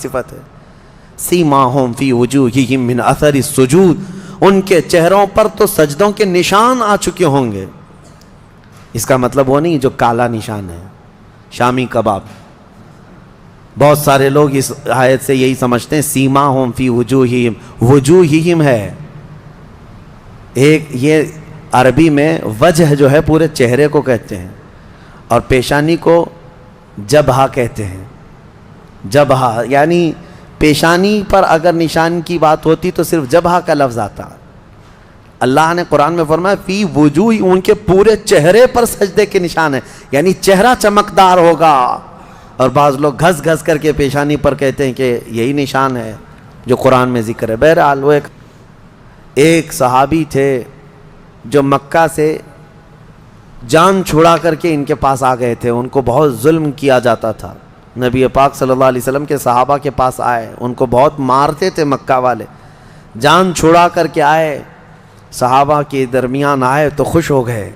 صفت ہے. سیماہم فی وجوہہم من اثر السجود, ان کے چہروں پر تو سجدوں کے نشان آ چکے ہوں گے. اس کا مطلب وہ نہیں جو کالا نشان ہے شامی کباب. بہت سارے لوگ اس آیت سے یہی سمجھتے ہیں سیماہم فی وجوہہم, وجوہہم ہے ایک, یہ عربی میں وجہ جو ہے پورے چہرے کو کہتے ہیں, اور پیشانی کو جبہہ کہتے ہیں. جبہہ یعنی پیشانی پر اگر نشان کی بات ہوتی تو صرف جبہہ کا لفظ آتا. اللہ نے قرآن میں فرمایا فی وجوہ, ان کے پورے چہرے پر سجدے کے نشان ہیں, یعنی چہرہ چمکدار ہوگا. اور بعض لوگ گھس گھس کر کے پیشانی پر کہتے ہیں کہ یہی نشان ہے جو قرآن میں ذکر ہے. بہرحال وہ ایک صحابی تھے جو مکہ سے جان چھڑا کر کے ان کے پاس آ گئے تھے. ان کو بہت ظلم کیا جاتا تھا. نبی پاک صلی اللہ علیہ وسلم کے صحابہ کے پاس آئے, ان کو بہت مارتے تھے مکہ والے. جان چھڑا کر کے آئے, صحابہ کے درمیان آئے تو خوش ہو گئے,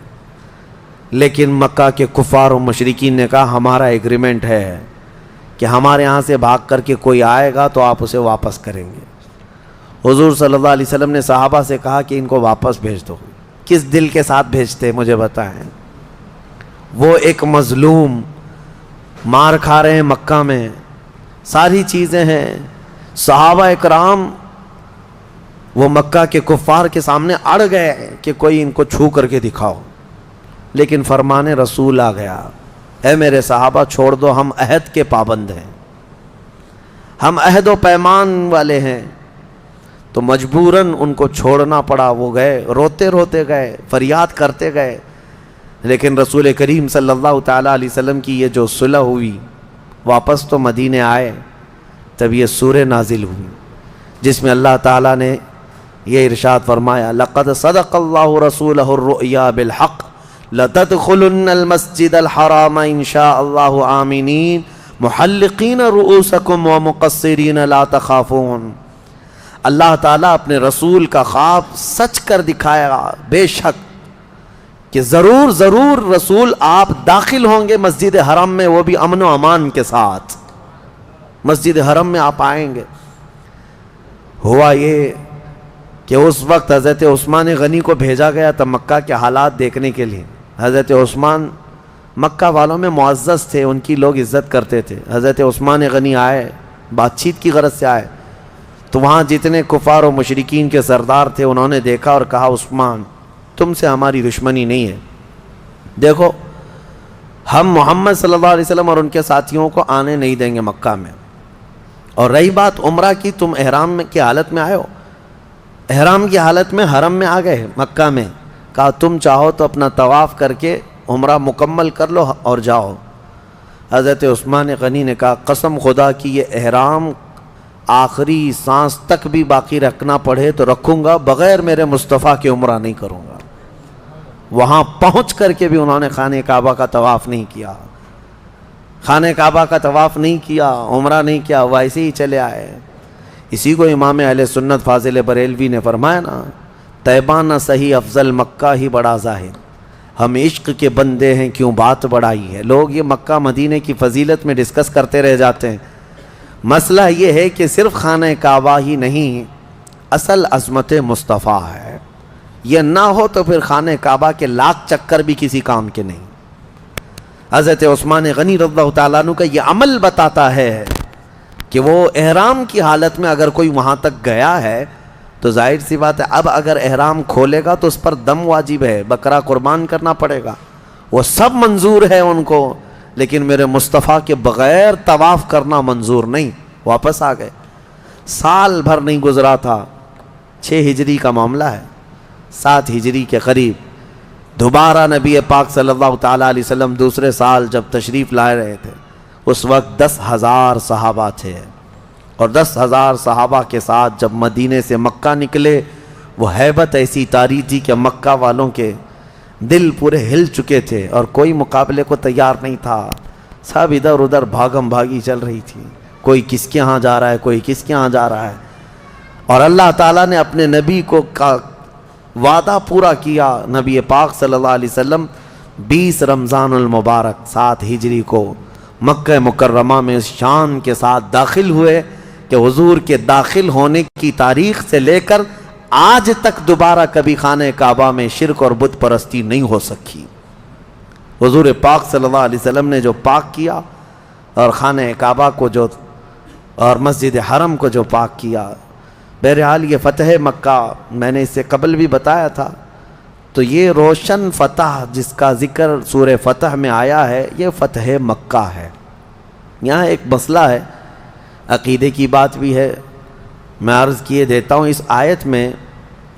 لیکن مکہ کے کفار و مشرکین نے کہا ہمارا ایگریمنٹ ہے کہ ہمارے یہاں سے بھاگ کر کے کوئی آئے گا تو آپ اسے واپس کریں گے. حضور صلی اللہ علیہ وسلم نے صحابہ سے کہا کہ ان کو واپس بھیج دو. کس دل کے ساتھ بھیجتے مجھے بتائیں؟ وہ ایک مظلوم, مار کھا رہے ہیں مکہ میں, ساری چیزیں ہیں. صحابہ اکرام وہ مکہ کے کفار کے سامنے اڑ گئے کہ کوئی ان کو چھو کر کے دکھاؤ, لیکن فرمان رسول آ گیا, اے میرے صحابہ چھوڑ دو, ہم عہد کے پابند ہیں, ہم عہد و پیمان والے ہیں. تو مجبوراً ان کو چھوڑنا پڑا. وہ گئے, روتے روتے گئے, فریاد کرتے گئے. لیکن رسول کریم صلی اللہ تعالیٰ علیہ وسلم کی یہ جو صلح ہوئی, واپس تو مدینے آئے, تب یہ سورہ نازل ہوئی جس میں اللہ تعالیٰ نے یہ ارشاد فرمایا لَقَدْ صَدَقَ اللَّهُ رَسُولَهُ الرُّؤْيَا بِالْحَقِّ لَتَدْخُلُنَّ الْمَسْجِدَ الْحَرَامَ إِنْ شَاءَ اللَّهُ آمِنِينَ مُحَلِّقِينَ رُؤُوسَكُمْ وَمُقَصِّرِينَ لَا تَخَافُونَ. اللہ تعالیٰ اپنے رسول کا خواب سچ کر دکھایا بے شک کہ ضرور ضرور رسول آپ داخل ہوں گے مسجد حرم میں, وہ بھی امن و امان کے ساتھ. مسجد حرم میں آپ آئیں گے. ہوا یہ کہ اس وقت حضرت عثمان غنی کو بھیجا گیا تھا مکہ کے حالات دیکھنے کے لیے. حضرت عثمان مکہ والوں میں معزز تھے, ان کی لوگ عزت کرتے تھے. حضرت عثمان غنی آئے, بات چیت کی غرض سے آئے, تو وہاں جتنے کفار و مشرکین کے سردار تھے انہوں نے دیکھا اور کہا عثمان تم سے ہماری دشمنی نہیں ہے, دیکھو ہم محمد صلی اللہ علیہ وسلم اور ان کے ساتھیوں کو آنے نہیں دیں گے مکہ میں. اور رہی بات عمرہ کی, تم احرام کی حالت میں آئے ہو, احرام کی حالت میں حرم میں آ گئے مکہ میں, کہا تم چاہو تو اپنا طواف کر کے عمرہ مکمل کر لو اور جاؤ. حضرت عثمان غنی نے کہا قسم خدا کی یہ احرام آخری سانس تک بھی باقی رکھنا پڑے تو رکھوں گا, بغیر میرے مصطفیٰ کے عمرہ نہیں کروں گا. وہاں پہنچ کر کے بھی انہوں نے خانہ کعبہ کا طواف نہیں کیا, خانہ کعبہ کا طواف نہیں کیا, عمرہ نہیں کیا, ویسے ہی چلے آئے. اسی کو امام اہل سنت فاضل بریلوی نے فرمایا نا, طیبہ نہ صحیح افضل مکہ ہی بڑا ظاہر, ہم عشق کے بندے ہیں کیوں بات بڑائی ہے. لوگ یہ مکہ مدینے کی فضیلت میں ڈسکس کرتے رہ جاتے ہیں. مسئلہ یہ ہے کہ صرف خانہ کعبہ ہی نہیں, اصل عظمت مصطفیٰ ہے. یہ نہ ہو تو پھر خانہ کعبہ کے لاکھ چکر بھی کسی کام کے نہیں. حضرت عثمان غنی رضی اللہ تعالیٰ عنہ کا یہ عمل بتاتا ہے کہ وہ احرام کی حالت میں اگر کوئی وہاں تک گیا ہے تو ظاہر سی بات ہے اب اگر احرام کھولے گا تو اس پر دم واجب ہے, بکرا قربان کرنا پڑے گا, وہ سب منظور ہے ان کو, لیکن میرے مصطفیٰ کے بغیر طواف کرنا منظور نہیں. واپس آ گئے. سال بھر نہیں گزرا تھا, 6 ہجری کا معاملہ ہے, 7 ہجری کے قریب دوبارہ نبی پاک صلی اللہ تعالیٰ علیہ وسلم دوسرے سال جب تشریف لائے رہے تھے, اس وقت 10,000 صحابہ تھے, اور 10,000 صحابہ کے ساتھ جب مدینے سے مکہ نکلے, وہ ہیبت ایسی طاری تھی کہ مکہ والوں کے دل پورے ہل چکے تھے اور کوئی مقابلے کو تیار نہیں تھا. سب ادھر ادھر بھاگم بھاگی چل رہی تھی, کوئی کس کے ہاں جا رہا ہے, کوئی کس کے ہاں جا رہا ہے. اور اللہ تعالیٰ نے اپنے نبی کو وعدہ پورا کیا. نبی پاک صلی اللہ علیہ وسلم 20 رمضان المبارک 7 ہجری کو مکہ مکرمہ میں شان کے ساتھ داخل ہوئے. کہ حضور کے داخل ہونے کی تاریخ سے لے کر آج تک دوبارہ کبھی خانہ کعبہ میں شرک اور بت پرستی نہیں ہو سکی۔ حضور پاک صلی اللہ علیہ وسلم نے جو پاک کیا اور خانہ کعبہ کو جو اور مسجد حرم کو جو پاک کیا، بہرحال یہ فتح مکہ میں نے اس سے قبل بھی بتایا تھا، تو یہ روشن فتح جس کا ذکر سورہ فتح میں آیا ہے یہ فتح مکہ ہے۔ یہاں ایک مسئلہ ہے، عقیدے کی بات بھی ہے، میں عرض کیے دیتا ہوں۔ اس آیت میں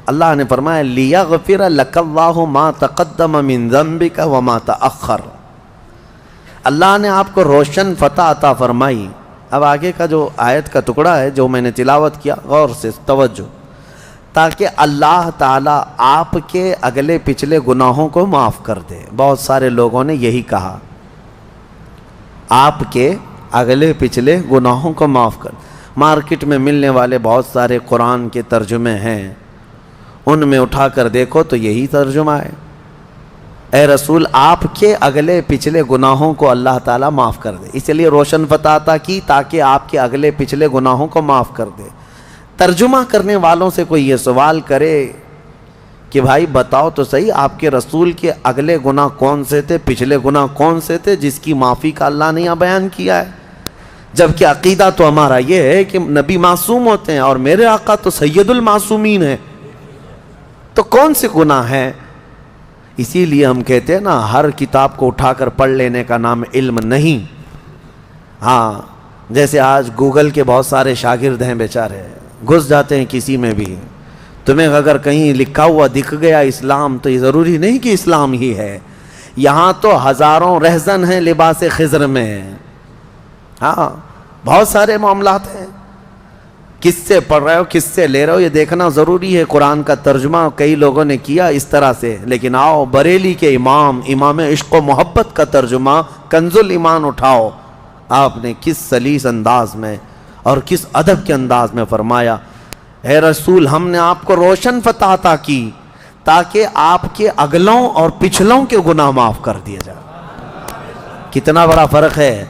اللہ نے فرمایا لِيَغْفِرَ لَكَ اللَّهُ مَا تَقَدَّمَ مِن ذَنبِكَ وَمَا تَأَخَّرَ، اللہ نے آپ کو روشن فتح عطا فرمائی۔ اب آگے کا جو آیت کا ٹکڑا ہے جو میں نے تلاوت کیا، غور سے توجہ، تاکہ اللہ تعالیٰ آپ کے اگلے پچھلے گناہوں کو معاف کر دے۔ بہت سارے لوگوں نے یہی کہا، آپ کے اگلے پچھلے گناہوں کو معاف کر۔ مارکیٹ میں ملنے والے بہت سارے قرآن کے ترجمے ہیں، ان میں اٹھا کر دیکھو تو یہی ترجمہ ہے، اے رسول آپ کے اگلے پچھلے گناہوں کو اللہ تعالیٰ معاف کر دے۔ اس لیے روشن فتح عطا کی تاکہ آپ کے اگلے پچھلے گناہوں کو معاف کر دے۔ ترجمہ کرنے والوں سے کوئی یہ سوال کرے کہ بھائی بتاؤ تو صحیح آپ کے رسول کے اگلے گناہ کون سے تھے، پچھلے گناہ کون سے تھے جس کی معافی کا اللہ نے یہاں بیان کیا ہے؟ جبکہ عقیدہ تو ہمارا یہ ہے کہ نبی معصوم ہوتے ہیں اور میرے آقا تو سید المعصومین ہیں، تو کون سے گناہ ہیں؟ اسی لیے ہم کہتے ہیں نا، ہر کتاب کو اٹھا کر پڑھ لینے کا نام علم نہیں۔ ہاں، جیسے آج گوگل کے بہت سارے شاگرد ہیں بیچارے، گھس جاتے ہیں کسی میں بھی، تمہیں اگر کہیں لکھا ہوا دکھ گیا اسلام تو یہ ضروری نہیں کہ اسلام ہی ہے، یہاں تو ہزاروں رہزن ہیں لباس خضر میں۔ ہاں، بہت سارے معاملات ہیں، کس سے پڑھ رہے ہو کس سے لے رہے ہو یہ دیکھنا ضروری ہے۔ قرآن کا ترجمہ کئی لوگوں نے کیا اس طرح سے، لیکن آؤ بریلی کے امام عشق و محبت کا ترجمہ کنز الایمان اٹھاؤ، آپ نے کس سلیس انداز میں اور کس ادب کے انداز میں فرمایا، اے رسول ہم نے آپ کو روشن فتح عطا کی تاکہ آپ کے اگلوں اور پچھلوں کے گناہ معاف کر دیے جائیں۔ کتنا بڑا فرق ہے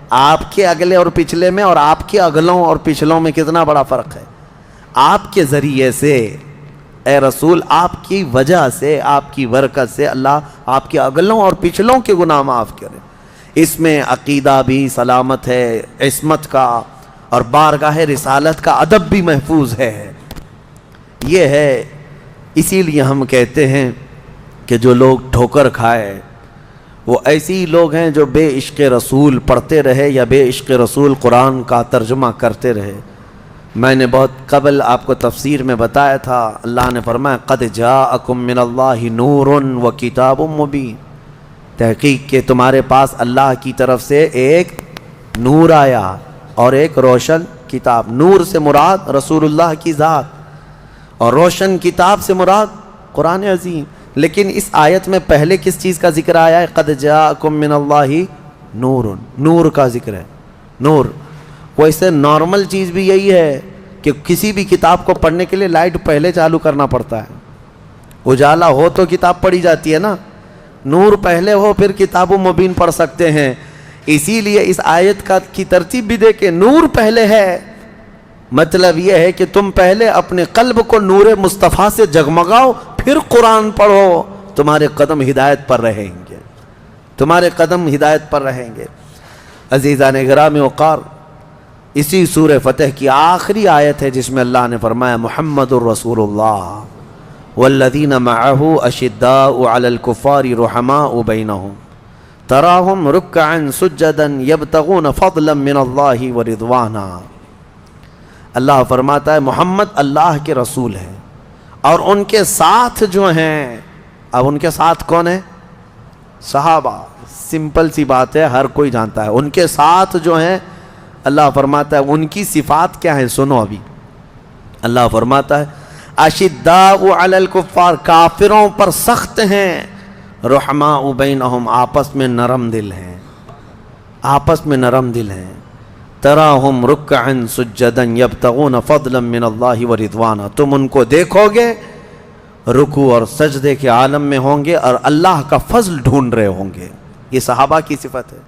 آپ کے اگلے اور پچھلے میں اور آپ کے اگلوں اور پچھلوں میں، کتنا بڑا فرق ہے۔ آپ کے ذریعے سے اے رسول، آپ کی وجہ سے، آپ کی برکت سے اللہ آپ کے اگلوں اور پچھلوں کے گناہ معاف کرے۔ اس میں عقیدہ بھی سلامت ہے، عصمت کا اور بارگاہ رسالت کا ادب بھی محفوظ ہے۔ یہ ہے، اسی لیے ہم کہتے ہیں کہ جو لوگ ٹھوکر کھائے وہ ایسے ہی لوگ ہیں جو بے عشق رسول پڑھتے رہے یا بے عشق رسول قرآن کا ترجمہ کرتے رہے۔ میں نے بہت قبل آپ کو تفسیر میں بتایا تھا، اللہ نے فرمایا قد جاءکم من اللہ نور و کتاب مبین، تحقیق کہ تمہارے پاس اللہ کی طرف سے ایک نور آیا اور ایک روشن کتاب۔ نور سے مراد رسول اللہ کی ذات اور روشن کتاب سے مراد قرآن عظیم۔ لیکن اس آیت میں پہلے کس چیز کا ذکر آیا ہے؟ قد جاءکم من اللہ نور، نور کا ذکر ہے۔ نور ویسے نارمل چیز بھی یہی ہے کہ کسی بھی کتاب کو پڑھنے کے لیے لائٹ پہلے چالو کرنا پڑتا ہے، اجالا ہو تو کتاب پڑھی جاتی ہے نا، نور پہلے ہو پھر کتاب مبین پڑھ سکتے ہیں۔ اسی لیے اس آیت کی ترتیب بھی دیکھیں، نور پہلے ہے، مطلب یہ ہے کہ تم پہلے اپنے قلب کو نور مصطفیٰ سے جگمگاؤ، پھر قرآن پڑھو، تمہارے قدم ہدایت پر رہیں گے، تمہارے قدم ہدایت پر رہیں گے۔ عزیزان گرامی وقار، اسی سورہ فتح کی آخری آیت ہے جس میں اللہ نے فرمایا محمد الرسول اللہ والذین معہ اشداء علی الکفار رحماء بینہم تراہم رکعا سجدا یبتغون فضلا من اللہ ورضوانا۔ اللہ فرماتا ہے محمد اللہ کے رسول ہیں اور ان کے ساتھ جو ہیں، اب ان کے ساتھ کون ہیں؟ صحابہ، سمپل سی بات ہے، ہر کوئی جانتا ہے۔ ان کے ساتھ جو ہیں، اللہ فرماتا ہے ان کی صفات کیا ہیں، سنو ابھی۔ اللہ فرماتا ہے اشداء علی الکفار، کافروں پر سخت ہیں، رحماء بینہم، آپس میں نرم دل ہیں، آپس میں نرم دل ہیں۔ تراہم رکعا سجدا یبتغون فضلا من اللہ ورضوانا، تم ان کو دیکھو گے رکوع اور سجدے کے عالم میں ہوں گے اور اللہ کا فضل ڈھونڈ رہے ہوں گے۔ یہ صحابہ کی صفت ہے۔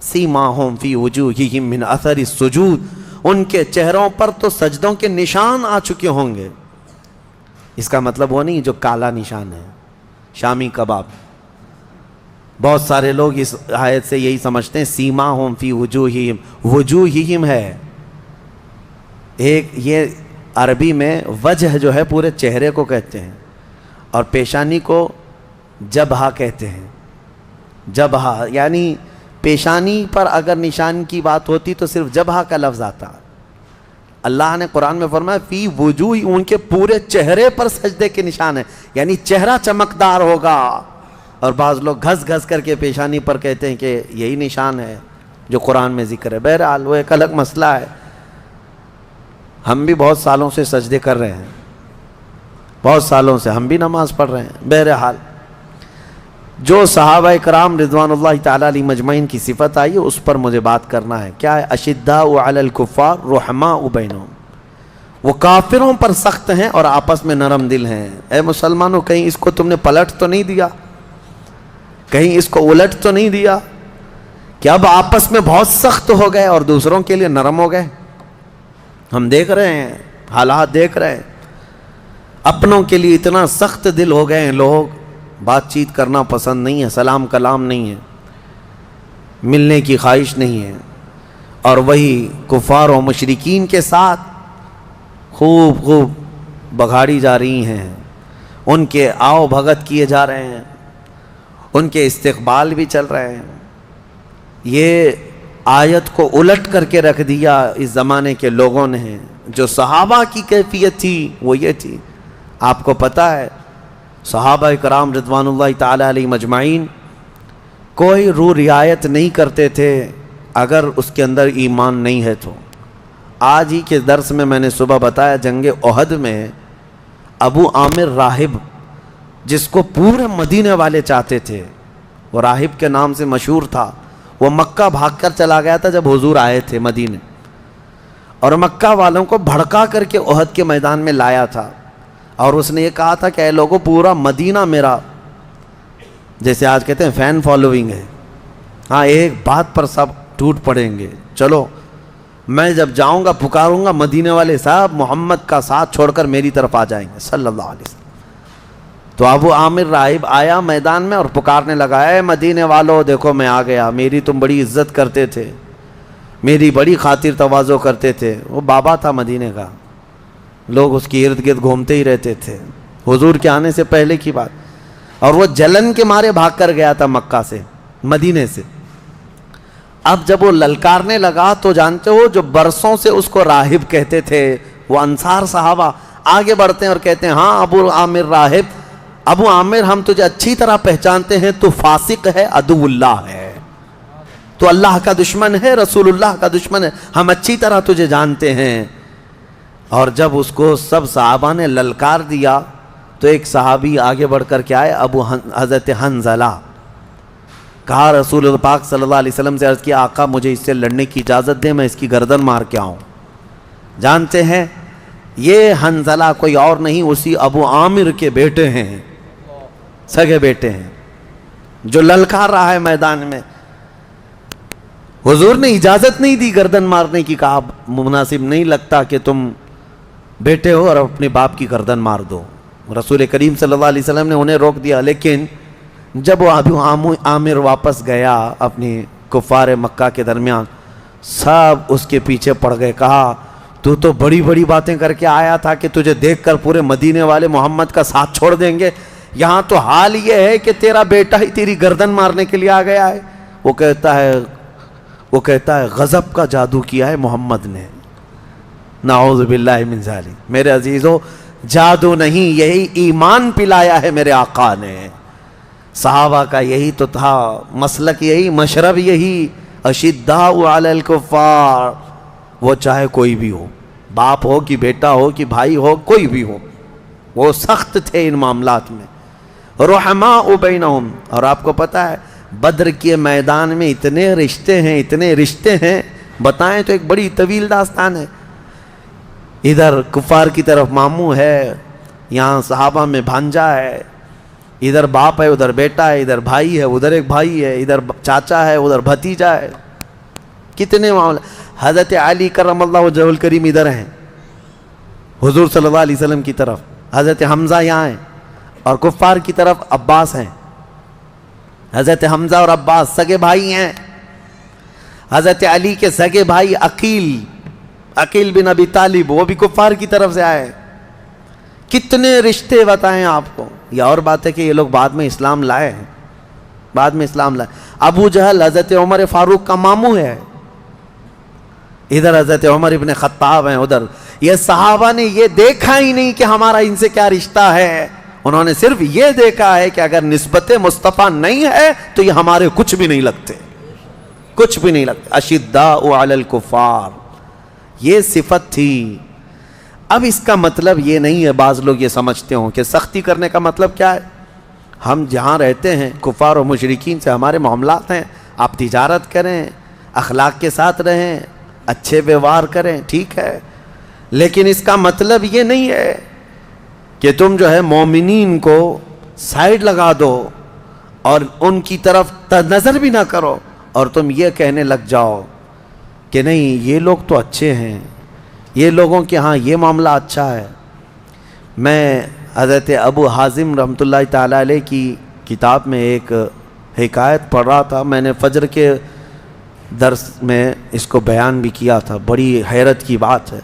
سیماہم فی وجوہہم من اثر السجود، ان کے چہروں پر تو سجدوں کے نشان آ چکے ہوں گے. اس کا مطلب وہ نہیں جو کالا نشان ہے شامی کباب. بہت سارے لوگ اس آیت سے یہی سمجھتے ہیں سیماہم فی وجوہہم، وجوہہم ہے ایک، یہ عربی میں وجہ جو ہے پورے چہرے کو کہتے ہیں، اور پیشانی کو جبہہ کہتے ہیں. جبہہ یعنی پیشانی پر اگر نشان کی بات ہوتی تو صرف جبہہ کا لفظ آتا. اللہ نے قرآن میں فرمایا فی وجوہ، ان کے پورے چہرے پر سجدے کے نشان ہیں، یعنی چہرہ چمکدار ہوگا. اور بعض لوگ گھس گھس کر کے پیشانی پر کہتے ہیں کہ یہی نشان ہے جو قرآن میں ذکر ہے. بہرحال وہ ایک الگ مسئلہ ہے. ہم بھی بہت سالوں سے سجدے کر رہے ہیں، بہت سالوں سے ہم بھی نماز پڑھ رہے ہیں. بہرحال جو صحابہ کرام رضوان اللہ تعالیٰ علیہ مجمعین کی صفت آئی ہے اس پر مجھے بات کرنا ہے. کیا ہے؟ اشداء علی الکفار رحماء بینہم، وہ کافروں پر سخت ہیں اور آپس میں نرم دل ہیں. اے مسلمانوں، کہیں اس کو تم نے پلٹ تو نہیں دیا، کہیں اس کو الٹ تو نہیں دیا کہ اب آپس میں بہت سخت ہو گئے اور دوسروں کے لیے نرم ہو گئے؟ ہم دیکھ رہے ہیں، حالات دیکھ رہے ہیں. اپنوں کے لیے اتنا سخت دل ہو گئے ہیں لوگ، بات چیت کرنا پسند نہیں ہے، سلام کلام نہیں ہے، ملنے کی خواہش نہیں ہے. اور وہی کفار و مشرکین کے ساتھ خوب بگاڑی جا رہی ہیں، ان کے آؤ بھگت کیے جا رہے ہیں، ان کے استقبال بھی چل رہے ہیں. یہ آیت کو الٹ کر کے رکھ دیا اس زمانے کے لوگوں نے. جو صحابہ کی کیفیت تھی وہ یہ تھی. آپ کو پتہ ہے صحابہ کرام رضوان اللہ تعالیٰ علیہ مجمعین کوئی رو رعایت نہیں کرتے تھے اگر اس کے اندر ایمان نہیں ہے تو. آج ہی کے درس میں نے صبح بتایا جنگ احد میں ابو عامر راہب، جس کو پورے مدینے والے چاہتے تھے، وہ راہب کے نام سے مشہور تھا، وہ مکہ بھاگ کر چلا گیا تھا جب حضور آئے تھے مدینے، اور مکہ والوں کو بھڑکا کر کے احد کے میدان میں لایا تھا. اور اس نے یہ کہا تھا کہ اے لوگوں، پورا مدینہ میرا، جیسے آج کہتے ہیں فین فالوئنگ ہے، ہاں ایک بات پر سب ٹوٹ پڑیں گے، چلو میں جب جاؤں گا پکاروں گا مدینے والے صاحب محمد کا ساتھ چھوڑ کر میری طرف آ جائیں گے صلی اللہ علیہ وسلم. تو ابو عامر راہب آیا میدان میں اور پکارنے لگا، اے مدینے والو دیکھو میں آ گیا، میری تم بڑی عزت کرتے تھے، میری بڑی خاطر تواضع کرتے تھے. وہ بابا تھا مدینے کا، لوگ اس کی ارد گرد گھومتے ہی رہتے تھے حضور کے آنے سے پہلے کی بات. اور وہ جلن کے مارے بھاگ کر گیا تھا مکہ سے، مدینے سے. اب جب وہ للکارنے لگا تو جانتے ہو جو برسوں سے اس کو راہب کہتے تھے وہ انصار صحابہ آگے بڑھتے ہیں اور کہتے ہیں ہاں ابو عامر راہب، ابو عامر ہم تجھے اچھی طرح پہچانتے ہیں، تو فاسق ہے، عدو اللہ ہے، تو اللہ کا دشمن ہے، رسول اللہ کا دشمن ہے، ہم اچھی طرح تجھے جانتے ہیں. اور جب اس کو سب صحابہ نے للکار دیا تو ایک صحابی آگے بڑھ کر کے آئے، حضرت حنظلہ، کہا رسول اللہ پاک صلی اللہ علیہ وسلم سے عرض کیا آقا مجھے اس سے لڑنے کی اجازت دیں، میں اس کی گردن مار کے آؤں. جانتے ہیں یہ حنظلہ کوئی اور نہیں، اسی ابو عامر کے بیٹے ہیں، سگے بیٹے ہیں، جو للکار رہا ہے میدان میں. حضور نے اجازت نہیں دی گردن مارنے کی، کہا مناسب نہیں لگتا کہ تم بیٹے ہو اور اپنے باپ کی گردن مار دو. رسول کریم صلی اللہ علیہ وسلم نے انہیں روک دیا. لیکن جب وہ ابو عامر واپس گیا اپنی کفار مکہ کے درمیان، سب اس کے پیچھے پڑ گئے. کہا تو بڑی بڑی باتیں کر کے آیا تھا کہ تجھے دیکھ کر پورے مدینے والے محمد کا ساتھ چھوڑ دیں گے، یہاں تو حال یہ ہے کہ تیرا بیٹا ہی تیری گردن مارنے کے لیے آ گیا ہے. وہ کہتا ہے غضب کا جادو کیا ہے محمد نے، نعوذ باللہ من ذالک. میرے عزیزو، جادو نہیں، یہی ایمان پلایا ہے میرے آقا نے. صحابہ کا یہی تو تھا مسلک، یہی مشرب، یہی اشداء علی الکفار. وہ چاہے کوئی بھی ہو، باپ ہو کہ بیٹا ہو کہ بھائی ہو، کوئی بھی ہو، وہ سخت تھے ان معاملات میں. رحماء بینہم. اور آپ کو پتہ ہے بدر کے میدان میں اتنے رشتے ہیں بتائیں تو ایک بڑی طویل داستان ہے. ادھر کفار کی طرف ماموں ہے، یہاں صحابہ میں بھانجا ہے، ادھر باپ ہے ادھر بیٹا ہے، ادھر بھائی ہے ادھر ایک بھائی ہے، ادھر چاچا ہے ادھر بھتیجا ہے. کتنے معاملے. حضرت علی کرم اللہ وجہہ الکریم ادھر ہیں حضور صلی اللہ علیہ وسلم کی طرف، حضرت حمزہ یہاں ہیں، اور کفار کی طرف عباس ہیں۔ حضرت حمزہ اور عباس سگے بھائی ہیں۔ حضرت علی کے سگے بھائی عقیل بن ابی طالب، وہ بھی کفار کی طرف سے آئے۔ کتنے رشتے بتائیں آپ کو۔ یہ اور بات ہے کہ یہ لوگ بعد میں اسلام لائے ہیں، بعد میں اسلام لائے۔ ابو جہل حضرت عمر فاروق کا ماموں ہے، ادھر حضرت عمر ابن خطاب ہیں ادھر۔ یہ صحابہ نے یہ دیکھا ہی نہیں کہ ہمارا ان سے کیا رشتہ ہے، انہوں نے صرف یہ دیکھا ہے کہ اگر نسبت مصطفیٰ نہیں ہے تو یہ ہمارے کچھ بھی نہیں لگتے، کچھ بھی نہیں لگتے۔ اشداء علی الکفار، یہ صفت تھی۔ اب اس کا مطلب یہ نہیں ہے، بعض لوگ یہ سمجھتے ہوں کہ سختی کرنے کا مطلب کیا ہے، ہم جہاں رہتے ہیں کفار و مشرکین سے ہمارے معاملات ہیں، آپ تجارت کریں، اخلاق کے ساتھ رہیں، اچھے ویوہار کریں، ٹھیک ہے، لیکن اس کا مطلب یہ نہیں ہے کہ تم جو ہے مومنین کو سائیڈ لگا دو اور ان کی طرف نظر بھی نہ کرو اور تم یہ کہنے لگ جاؤ کہ نہیں یہ لوگ تو اچھے ہیں، یہ لوگوں کے ہاں یہ معاملہ اچھا ہے۔ میں حضرت ابو حازم رحمۃ اللہ تعالیٰ علیہ کی کتاب میں ایک حکایت پڑھ رہا تھا، میں نے فجر کے درس میں اس کو بیان بھی کیا تھا، بڑی حیرت کی بات ہے۔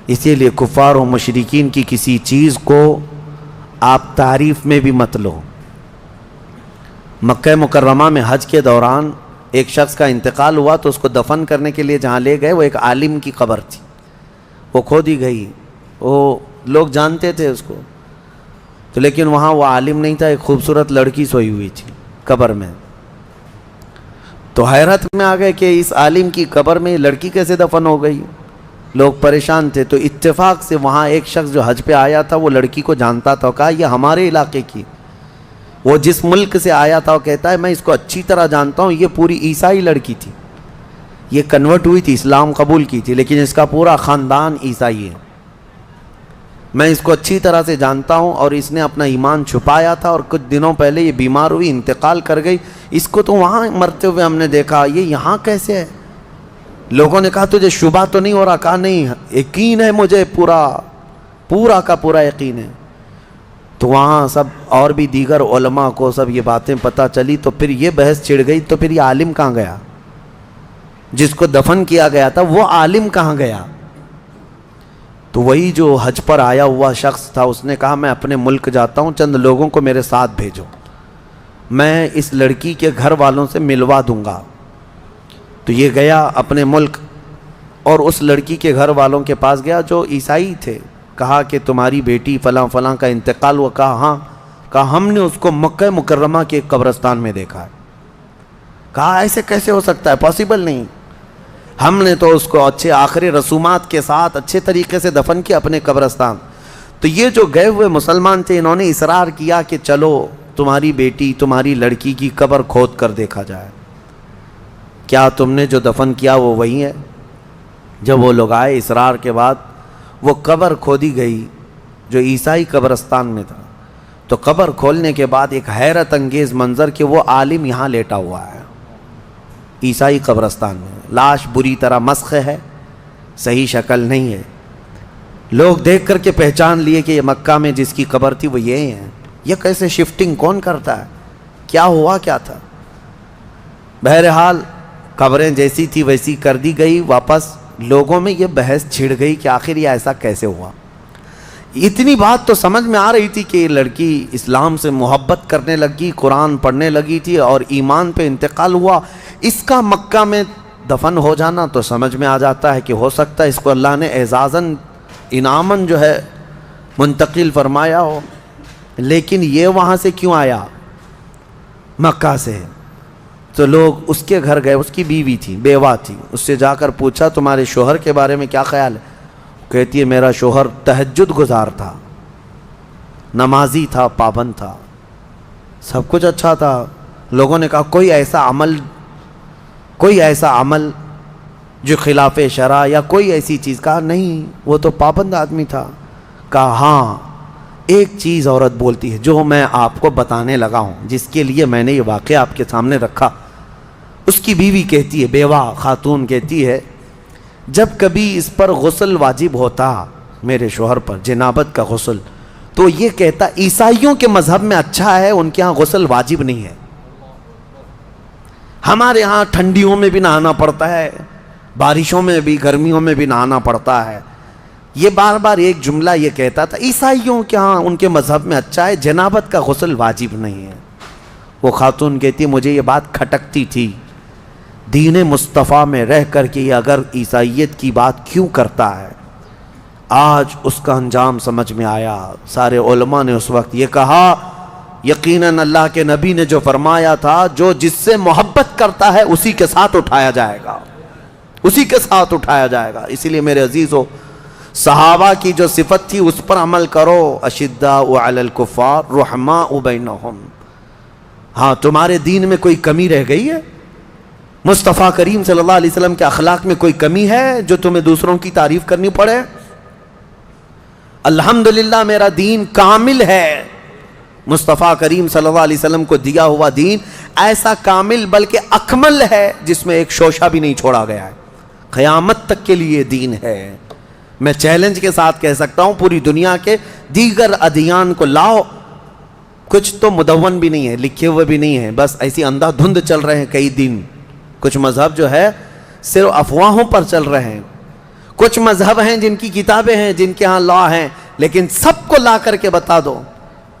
اسی لیے کفار و مشرکین کی کسی چیز کو آپ تعریف میں بھی مت لو۔ مکہ مکرمہ میں حج کے دوران ایک شخص کا انتقال ہوا تو اس کو دفن کرنے کے لیے جہاں لے گئے وہ ایک عالم کی قبر تھی، وہ کھودی گئی، وہ لوگ جانتے تھے اس کو تو، لیکن وہاں وہ عالم نہیں تھا، ایک خوبصورت لڑکی سوئی ہوئی تھی قبر میں۔ تو حیرت میں آ گئے کہ اس عالم کی قبر میں یہ لڑکی کیسے دفن ہو گئی، لوگ پریشان تھے۔ تو اتفاق سے وہاں ایک شخص جو حج پہ آیا تھا وہ لڑکی کو جانتا تھا، کہا یہ ہمارے علاقے کی، وہ جس ملک سے آیا تھا وہ کہتا ہے میں اس کو اچھی طرح جانتا ہوں، یہ پوری عیسائی لڑکی تھی، یہ کنورٹ ہوئی تھی، اسلام قبول کی تھی، لیکن اس کا پورا خاندان عیسائی ہے، میں اس کو اچھی طرح سے جانتا ہوں، اور اس نے اپنا ایمان چھپایا تھا اور کچھ دنوں پہلے یہ بیمار ہوئی، انتقال کر گئی، اس کو تو وہاں مرتے ہوئے ہم نے دیکھا، یہ یہاں کیسے ہے؟ لوگوں نے کہا تجھے شبہ تو نہیں ہو رہا؟ کہا نہیں، یقین ہے مجھے، پورا کا پورا یقین ہے۔ تو وہاں سب اور بھی دیگر علماء کو سب یہ باتیں پتہ چلی، تو پھر یہ بحث چھڑ گئی، تو پھر یہ عالم کہاں گیا جس کو دفن کیا گیا تھا، وہ عالم کہاں گیا؟ تو وہی جو حج پر آیا ہوا شخص تھا، اس نے کہا میں اپنے ملک جاتا ہوں، چند لوگوں کو میرے ساتھ بھیجو، میں اس لڑکی کے گھر والوں سے ملوا دوں گا۔ تو یہ گیا اپنے ملک اور اس لڑکی کے گھر والوں کے پاس گیا جو عیسائی تھے، کہا کہ تمہاری بیٹی فلاں فلاں کا انتقال ہوا، کہا ہاں، کہا ہم نے اس کو مکہ مکرمہ کے ایک قبرستان میں دیکھا ہے۔ کہا ایسے کیسے ہو سکتا ہے، پاسبل نہیں، ہم نے تو اس کو اچھے آخری رسومات کے ساتھ اچھے طریقے سے دفن کیا اپنے قبرستان۔ تو یہ جو گئے ہوئے مسلمان تھے انہوں نے اصرار کیا کہ چلو تمہاری بیٹی تمہاری لڑکی کی قبر کھود کر دیکھا جائے، کیا تم نے جو دفن کیا وہ وہی ہے؟ جب وہ لوگ آئے اصرار کے بعد وہ قبر کھودی گئی جو عیسائی قبرستان میں تھا، تو قبر کھولنے کے بعد ایک حیرت انگیز منظر کہ وہ عالم یہاں لیٹا ہوا ہے عیسائی قبرستان میں، لاش بری طرح مسخ ہے، صحیح شکل نہیں ہے، لوگ دیکھ کر کے پہچان لیے کہ یہ مکہ میں جس کی قبر تھی وہ یہی ہے، یہ کیسے شفٹنگ کون کرتا ہے، کیا ہوا کیا تھا؟ بہرحال قبریں جیسی تھی ویسی کر دی گئی واپس۔ لوگوں میں یہ بحث چھڑ گئی کہ آخر یہ ایسا کیسے ہوا۔ اتنی بات تو سمجھ میں آ رہی تھی کہ یہ لڑکی اسلام سے محبت کرنے لگی، قرآن پڑھنے لگی تھی اور ایمان پہ انتقال ہوا، اس کا مکہ میں دفن ہو جانا تو سمجھ میں آ جاتا ہے کہ ہو سکتا ہے اس کو اللہ نے اعزازاً انعاماً جو ہے منتقل فرمایا ہو، لیکن یہ وہاں سے کیوں آیا مکہ سے؟ تو لوگ اس کے گھر گئے، اس کی بیوی تھی، بیوہ تھی، اس سے جا کر پوچھا تمہارے شوہر کے بارے میں کیا خیال ہے؟ کہتی ہے میرا شوہر تہجد گزار تھا، نمازی تھا، پابند تھا، سب کچھ اچھا تھا۔ لوگوں نے کہا کوئی ایسا عمل جو خلاف شرع یا کوئی ایسی چیز؟ کہا نہیں، وہ تو پابند آدمی تھا۔ کہا ہاں ایک چیز عورت بولتی ہے جو میں آپ کو بتانے لگا ہوں، جس کے لیے میں نے یہ واقعہ آپ کے سامنے رکھا۔ اس کی بیوی کہتی ہے، بیوہ خاتون کہتی ہے جب کبھی اس پر غسل واجب ہوتا میرے شوہر پر، جنابت کا غسل، تو یہ کہتا عیسائیوں کے مذہب میں اچھا ہے، ان کے ہاں غسل واجب نہیں ہے، ہمارے ہاں ٹھنڈیوں میں بھی نہانا پڑتا ہے، بارشوں میں بھی، گرمیوں میں بھی نہانا پڑتا ہے۔ یہ بار بار ایک جملہ یہ کہتا تھا، عیسائیوں کے ہاں ان کے مذہب میں اچھا ہے، جنابت کا غسل واجب نہیں ہے۔ وہ خاتون کہتی مجھے یہ بات کھٹکتی تھی، دین مصطفیٰ میں رہ کر کے یہ اگر عیسائیت کی بات کیوں کرتا ہے۔ آج اس کا انجام سمجھ میں آیا۔ سارے علماء نے اس وقت یہ کہا یقیناً اللہ کے نبی نے جو فرمایا تھا، جو جس سے محبت کرتا ہے اسی کے ساتھ اٹھایا جائے گا، اسی کے ساتھ اٹھایا جائے گا۔ اسی لیے میرے عزیزو، صحابہ کی جو صفت تھی اس پر عمل کرو، اشداء علی الکفار رحماء بینہم۔ ہاں تمہارے دین میں کوئی کمی رہ گئی ہے؟ مصطفیٰ کریم صلی اللہ علیہ وسلم کے اخلاق میں کوئی کمی ہے جو تمہیں دوسروں کی تعریف کرنی پڑے؟ الحمدللہ میرا دین کامل ہے۔ مصطفیٰ کریم صلی اللہ علیہ وسلم کو دیا ہوا دین ایسا کامل بلکہ اکمل ہے جس میں ایک شوشہ بھی نہیں چھوڑا گیا ہے، قیامت تک کے لیے دین ہے۔ میں چیلنج کے ساتھ کہہ سکتا ہوں پوری دنیا کے دیگر ادیان کو لاؤ، کچھ تو مدون بھی نہیں ہے، لکھے ہوئے بھی نہیں ہے، بس ایسی اندھا دھند چل رہے ہیں کئی دن۔ کچھ مذہب جو ہے صرف افواہوں پر چل رہے ہیں، کچھ مذہب ہیں جن کی کتابیں ہیں، جن کے ہاں لا ہیں، لیکن سب کو لا کر کے بتا دو،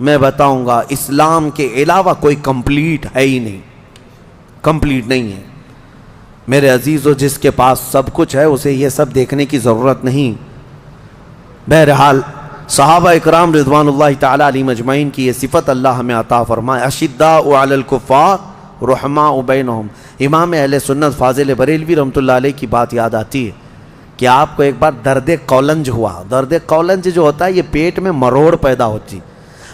میں بتاؤں گا اسلام کے علاوہ کوئی کمپلیٹ ہے ہی نہیں، کمپلیٹ نہیں ہے۔ میرے عزیزو، جس کے پاس سب کچھ ہے اسے یہ سب دیکھنے کی ضرورت نہیں۔ بہرحال صحابہ اکرام رضوان اللہ تعالیٰ علیہم اجمعین کی یہ صفت اللہ ہمیں عطا فرمائے، اشداء علی الکفار رحماء بینہم۔ امام اہل سنت فاضل بریلوی رحمۃ اللہ علیہ کی بات یاد آتی ہے کہ آپ کو ایک بار درد قولنج ہوا۔ درد قولنج جو ہوتا ہے یہ پیٹ میں مروڑ پیدا ہوتی،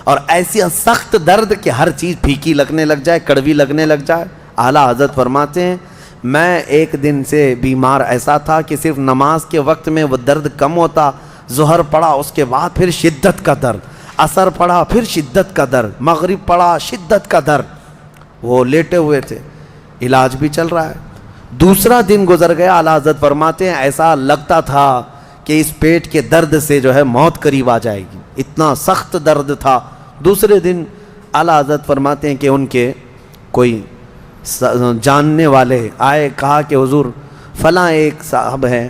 اور ایسی سخت درد کہ ہر چیز پھیکی لگنے لگ جائے، کڑوی لگنے لگ جائے۔ اعلیٰ حضرت فرماتے ہیں میں ایک دن سے بیمار ایسا تھا کہ صرف نماز کے وقت میں وہ درد کم ہوتا، ظہر پڑا اس کے بعد پھر شدت کا درد، عصر پڑا پھر شدت کا درد، مغرب پڑا شدت کا درد۔ وہ لیٹے ہوئے تھے، علاج بھی چل رہا ہے۔ دوسرا دن گزر گیا، اعلیٰ حضرت فرماتے ہیں ایسا لگتا تھا کہ اس پیٹ کے درد سے جو ہے موت قریب آ جائے گی، اتنا سخت درد تھا۔ دوسرے دن اعلیٰ حضرت فرماتے ہیں کہ ان کے کوئی جاننے والے آئے، کہا کہ حضور فلاں ایک صاحب ہے،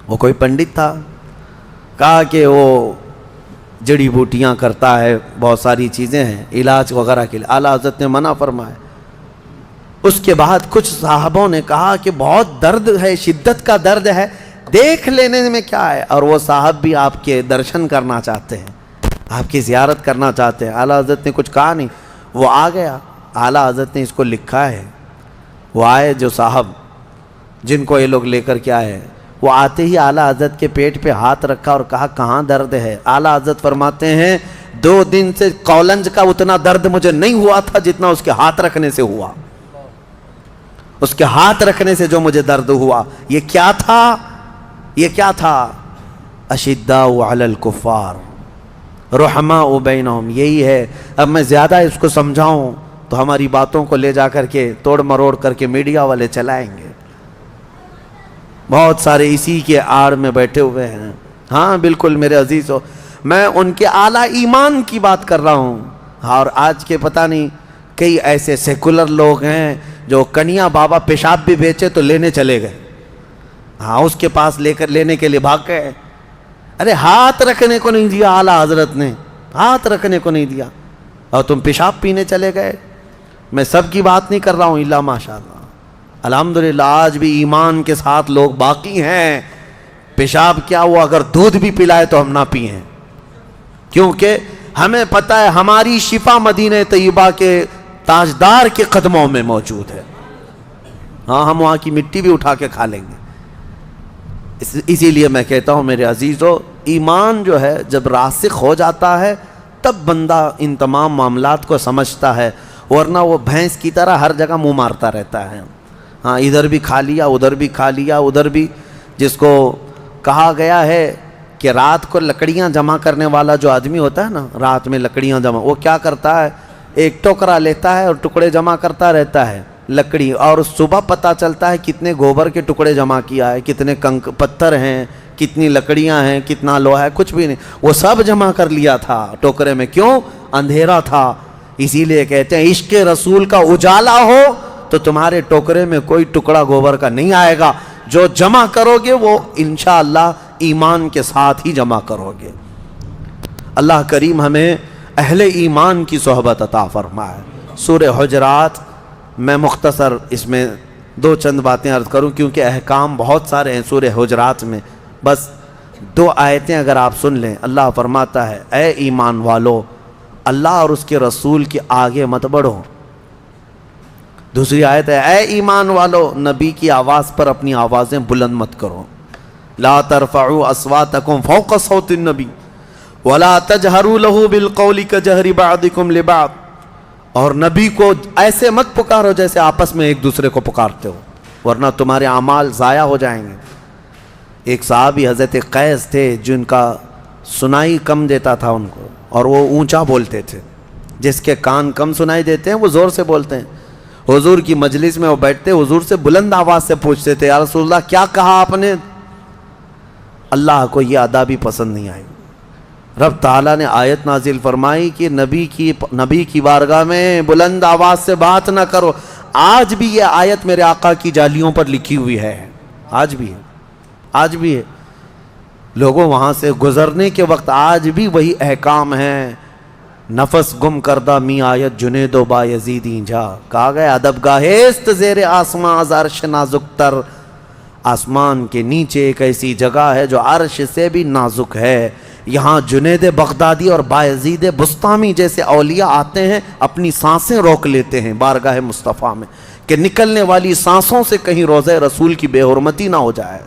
وہ کوئی پنڈت تھا، کہا کہ وہ جڑی بوٹیاں کرتا ہے، بہت ساری چیزیں ہیں علاج وغیرہ کے لیے۔ اعلیٰ حضرت نے منع فرمایا۔ اس کے بعد کچھ صحابوں نے کہا کہ بہت درد ہے، شدت کا درد ہے، دیکھ لینے میں کیا ہے، اور وہ صاحب بھی آپ کے درشن کرنا چاہتے ہیں، آپ کی زیارت کرنا چاہتے ہیں۔ اعلیٰ حضرت نے کچھ کہا نہیں، وہ آ گیا۔ اعلیٰ حضرت نے اس کو لکھا ہے، وہ آئے جو صاحب جن کو یہ لوگ لے کر کے آئے، وہ آتے ہی اعلیٰ حضرت کے پیٹ پہ ہاتھ رکھا اور کہا کہاں درد ہے؟ اعلیٰ حضرت فرماتے ہیں 2 دن سے قولنج کا اتنا درد مجھے نہیں ہوا تھا جتنا اس کے ہاتھ رکھنے سے ہوا، اس کے ہاتھ رکھنے سے جو مجھے درد ہوا۔ یہ کیا تھا؟ یہ کیا تھا؟ اشداء علی الکفار رحماء بینہم، یہی ہے۔ اب میں زیادہ اس کو سمجھاؤں تو ہماری باتوں کو لے جا کر کے توڑ مروڑ کر کے میڈیا والے چلائیں گے، بہت سارے اسی کے آڑ میں بیٹھے ہوئے ہیں۔ ہاں بالکل میرے عزیزو، میں ان کے اعلیٰ ایمان کی بات کر رہا ہوں۔ اور آج کے پتہ نہیں کئی ایسے سیکولر لوگ ہیں جو کنیا بابا پیشاب بھی بیچے تو لینے چلے گئے، ہاں اس کے پاس لے کر لینے کے لیے بھاگ گئے۔ ارے ہاتھ رکھنے کو نہیں دیا اعلیٰ حضرت نے، ہاتھ رکھنے کو نہیں دیا، اور تم پیشاب پینے چلے گئے۔ میں سب کی بات نہیں کر رہا ہوں، الا ماشاء اللہ الحمدللہ آج بھی ایمان کے ساتھ لوگ باقی ہیں۔ پیشاب کیا ہوا، اگر دودھ بھی پلائے تو ہم نہ پئیں، کیونکہ ہمیں پتہ ہے ہماری شفا مدینہ طیبہ کے تاجدار کے قدموں میں موجود ہے۔ ہاں ہم وہاں کی مٹی بھی اٹھا کے کھا لیں گے۔ اسی لیے میں کہتا ہوں میرے عزیزو، ایمان جو ہے جب راسخ ہو جاتا ہے تب بندہ ان تمام معاملات کو سمجھتا ہے، ورنہ وہ بھینس کی طرح ہر جگہ منہ مارتا رہتا ہے۔ ہاں ادھر بھی کھا لیا، ادھر بھی کھا لیا، ادھر بھی، جس کو کہا گیا ہے کہ رات کو لکڑیاں جمع کرنے والا جو آدمی ہوتا ہے نا، رات میں لکڑیاں جمع، وہ کیا کرتا ہے، ایک ٹوکرا لیتا ہے اور ٹکڑے جمع کرتا رہتا ہے، لکڑی، اور صبح پتہ چلتا ہے کتنے گوبر کے ٹکڑے جمع کیا ہے، کتنے پتھر ہیں، کتنی لکڑیاں ہیں، کتنا لوہا ہے، کچھ بھی نہیں، وہ سب جمع کر لیا تھا ٹوکرے میں. کیوں؟ اندھیرا تھا. اسی لیے کہتے ہیں عشق رسول کا اجالا ہو تو تمہارے ٹوکرے میں کوئی ٹکڑا گوبر کا نہیں آئے گا. جو جمع کرو گے وہ انشاءاللہ ایمان کے ساتھ ہی جمع کرو گے. اللہ کریم ہمیں اہل ایمان کی صحبت عطا فرمائے. سورہ حجرات، میں مختصر اس میں دو چند باتیں عرض کروں کیونکہ احکام بہت سارے ہیں سورہ حجرات میں. بس 2 آیتیں اگر آپ سن لیں. اللہ فرماتا ہے اے ایمان والو اللہ اور اس کے رسول کے آگے مت بڑھو. دوسری آیت ہے اے ایمان والو نبی کی آواز پر اپنی آوازیں بلند مت کرو. لا ترفعوا اصواتکم فوق صوت النبی ولا تجہروا له بالقول کجہر بعضکم لبعض. اور نبی کو ایسے مت پکارو جیسے آپس میں ایک دوسرے کو پکارتے ہو ورنہ تمہارے اعمال ضائع ہو جائیں گے. ایک صحابی حضرت قیس تھے جن کا سنائی کم دیتا تھا ان کو، اور وہ اونچا بولتے تھے. جس کے کان کم سنائی دیتے ہیں وہ زور سے بولتے ہیں. حضور کی مجلس میں وہ بیٹھتے، حضور سے بلند آواز سے پوچھتے تھے یا رسول اللہ کیا کہا آپ نے؟ اللہ کو یہ ادا بھی پسند نہیں آئی. رب تعالیٰ نے آیت نازل فرمائی کہ نبی کی بارگاہ میں بلند آواز سے بات نہ کرو. آج بھی یہ آیت میرے آقا کی جالیوں پر لکھی ہوئی ہے. آج بھی ہے، آج بھی ہے. لوگوں وہاں سے گزرنے کے وقت آج بھی وہی احکام ہیں. نفس گم کردہ می آیت جنید و با یزیدی جا. کہا گیا ادب گاہست زیر آسمان از عرش نازک تر. آسمان کے نیچے ایک ایسی جگہ ہے جو عرش سے بھی نازک ہے. یہاں جنید بغدادی اور بایزید بسطامی جیسے اولیاء آتے ہیں، اپنی سانسیں روک لیتے ہیں بارگاہ مصطفیٰ میں کہ نکلنے والی سانسوں سے کہیں روضہ رسول کی بے حرمتی نہ ہو جائے.